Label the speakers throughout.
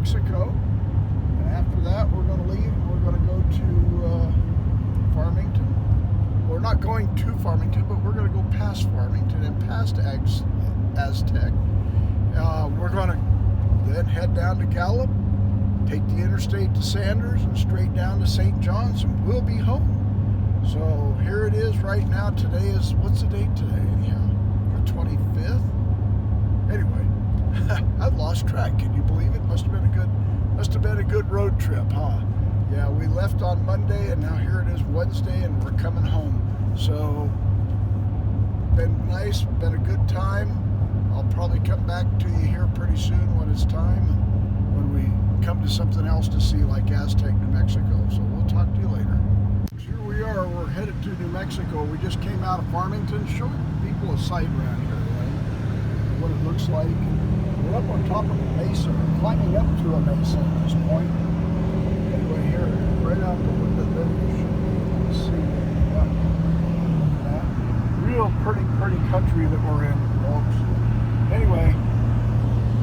Speaker 1: Mexico. And after that, we're going to leave and we're going to go to Farmington. We're not going to Farmington, but we're going to go past Farmington and past Aztec. We're going to then head down to Gallup, take the interstate to Sanders, and straight down to St. John's, and we'll be home. So here it is right now. Today is, what's the date today anyhow? The 25th? Anyway, I've lost track. Can you believe it? Must have been a good road trip, huh? Yeah, we left on Monday and now here it is Wednesday and we're coming home. So, been nice, been a good time. I'll probably come back to you here pretty soon when it's time, when we come to something else to see like Aztec, New Mexico. So we'll talk to you later. Here we are, we're headed to New Mexico. We just came out of Farmington, showing people a sight around here, right? What it looks like. We're up on top of a mesa, climbing up to a mesa at this point. Anyway, here, right out the window there, you should be able to see that. Real pretty country that we're in, folks. Anyway,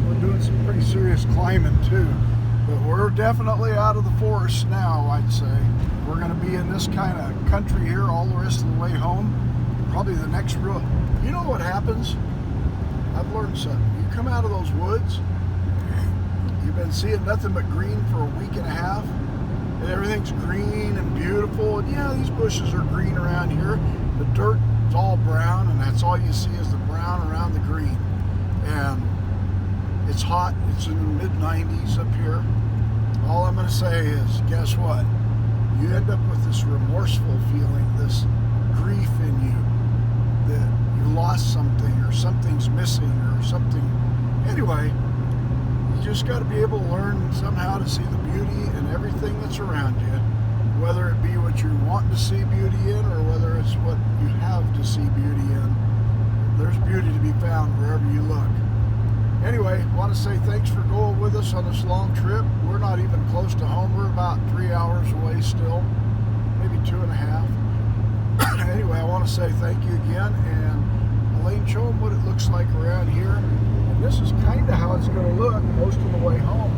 Speaker 1: we're doing some pretty serious climbing too, but we're definitely out of the forest now, I'd say. We're going to be in this kind of country here all the rest of the way home. Probably the next real, you know what happens? I've learned something. You come out of those woods, you've been seeing nothing but green for a week and a half, and everything's green and beautiful, and yeah, these bushes are green around here. The dirt is all brown, and that's all you see is the brown around the green. And it's hot, it's in the mid-90s up here. All I'm going to say is, guess what? You end up with this remorseful feeling, this grief in you, that you lost something, or something's missing, or something. Anyway, you just got to be able to learn somehow to see the beauty in everything that's around you, whether it be what you're wanting to see beauty in, or whether it's what you have to see beauty in. There's beauty to be found wherever you look. Anyway, want to say thanks for going with us on this long trip. We're not even close to home. We're about 3 hours away still, maybe 2.5. Anyway, I want to say thank you again, and Elaine, show them what it looks like around here. And this is kind of how it's going to look most of the way home.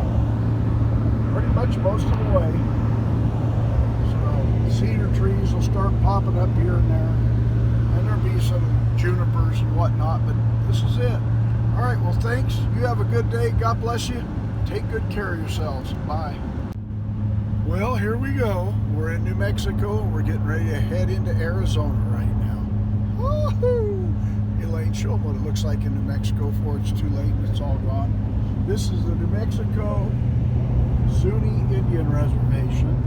Speaker 1: Pretty much most of the way. So cedar trees will start popping up here and there, and there'll be some junipers and whatnot, but this is it. All right, well, thanks. You have a good day. God bless you. Take good care of yourselves. Bye. Well, here we go. We're in New Mexico. We're getting ready to head into Arizona right now. Woohoo! Elaine, show them what it looks like in New Mexico before it's too late and it's all gone. This is the New Mexico Zuni Indian Reservation.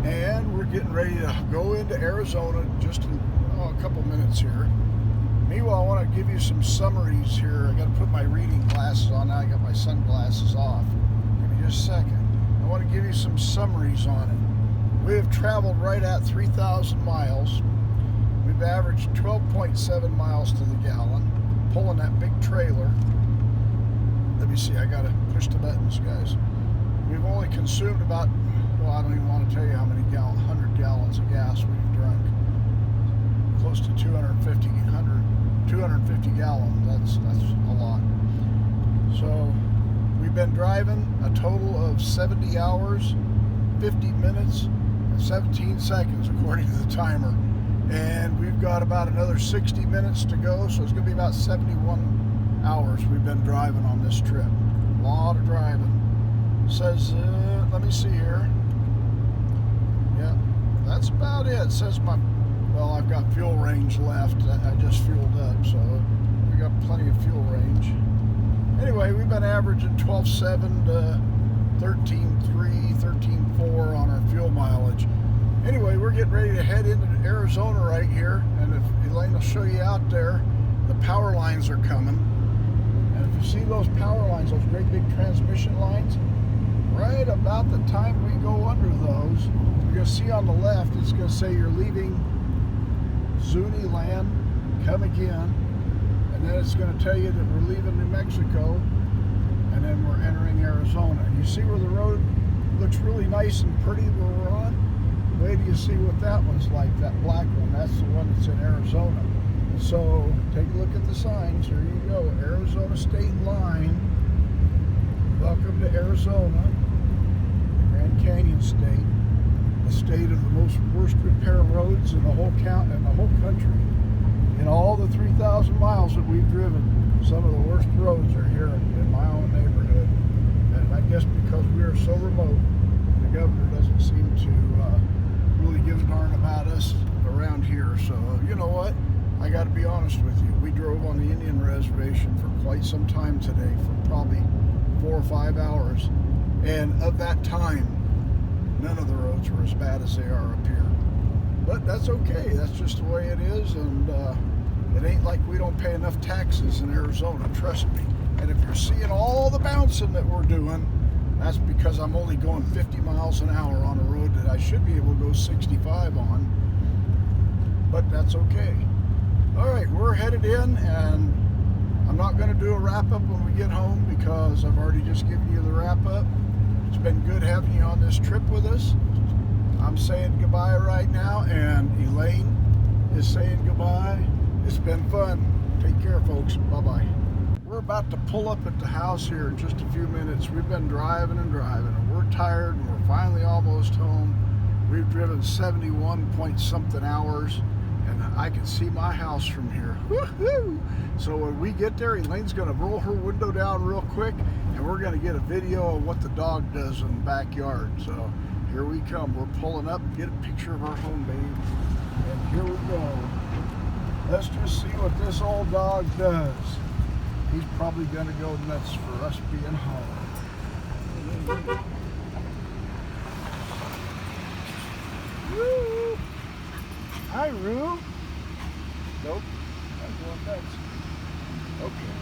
Speaker 1: And we're getting ready to go into Arizona just in a couple minutes here. Meanwhile, I want to give you some summaries here. I got to put my reading glasses on. Now I got my sunglasses off. Give me just a second. I want to give you some summaries on it. We have traveled right at 3,000 miles. We've averaged 12.7 miles to the gallon, pulling that big trailer. Let me see, I got to push the buttons, guys. We've only consumed about, well, I don't even want to tell you how many 100 gallons of gas we've drunk. Close to 250 gallons. That's a lot. So we've been driving a total of 70 hours, 50 minutes, and 17 seconds according to the timer. And we've got about another 60 minutes to go, so it's going to be about 71 hours we've been driving on this trip. A lot of driving. Says, let me see here. Yeah, that's about it. It says well, I've got fuel range left. I just fueled up, so we got plenty of fuel range. Anyway, we've been averaging 12.7 to 13.3, 13.4 on our fuel mileage. Anyway, we're getting ready to head into Arizona right here, and if Elaine will show you out there, the power lines are coming. And if you see those power lines, those great big transmission lines, right about the time we go under those, you're going to see on the left, it's going to say you're leaving Zuni land, come again, and then it's going to tell you that we're leaving New Mexico, and then we're entering Arizona. And you see where the road looks really nice and pretty where we're on? Wait till you see what that one's like, that black one. That's the one that's in Arizona. So take a look at the signs. Here you go, Arizona state line. Welcome to Arizona, Grand Canyon State, the state of the most worst repair roads in the whole country. In all the 3,000 miles that we've driven, some of the worst roads are here in my own neighborhood. And I guess because we are so remote, the governor doesn't seem to really give a darn about us around here. So, you know what? I got to be honest with you. We drove on the Indian reservation for quite some time today, for probably 4 or 5 hours. And of that time, none of the roads were as bad as they are up here. But that's okay. That's just the way it is. And it ain't like we don't pay enough taxes in Arizona, trust me. And if you're seeing all the bouncing that we're doing, that's because I'm only going 50 miles an hour on a road that I should be able to go 65 on. But that's okay. All right, we're headed in, and I'm not going to do a wrap-up when we get home because I've already just given you the wrap-up. It's been good having you on this trip with us. I'm saying goodbye right now, and Elaine is saying goodbye. It's been fun. Take care, folks. Bye-bye. We're about to pull up at the house here in just a few minutes. We've been driving and driving, and we're tired, and we're finally almost home. We've driven 71 point something hours, and I can see my house from here. Woohoo! So when we get there, Elaine's going to roll her window down real quick, and we're going to get a video of what the dog does in the backyard. So here we come. We're pulling up, get a picture of our home, babe. And here we go. Let's just see what this old dog does. He's probably going to go nuts for us being home. Woo! Hi, Roo. Nope. Not going nuts. Okay.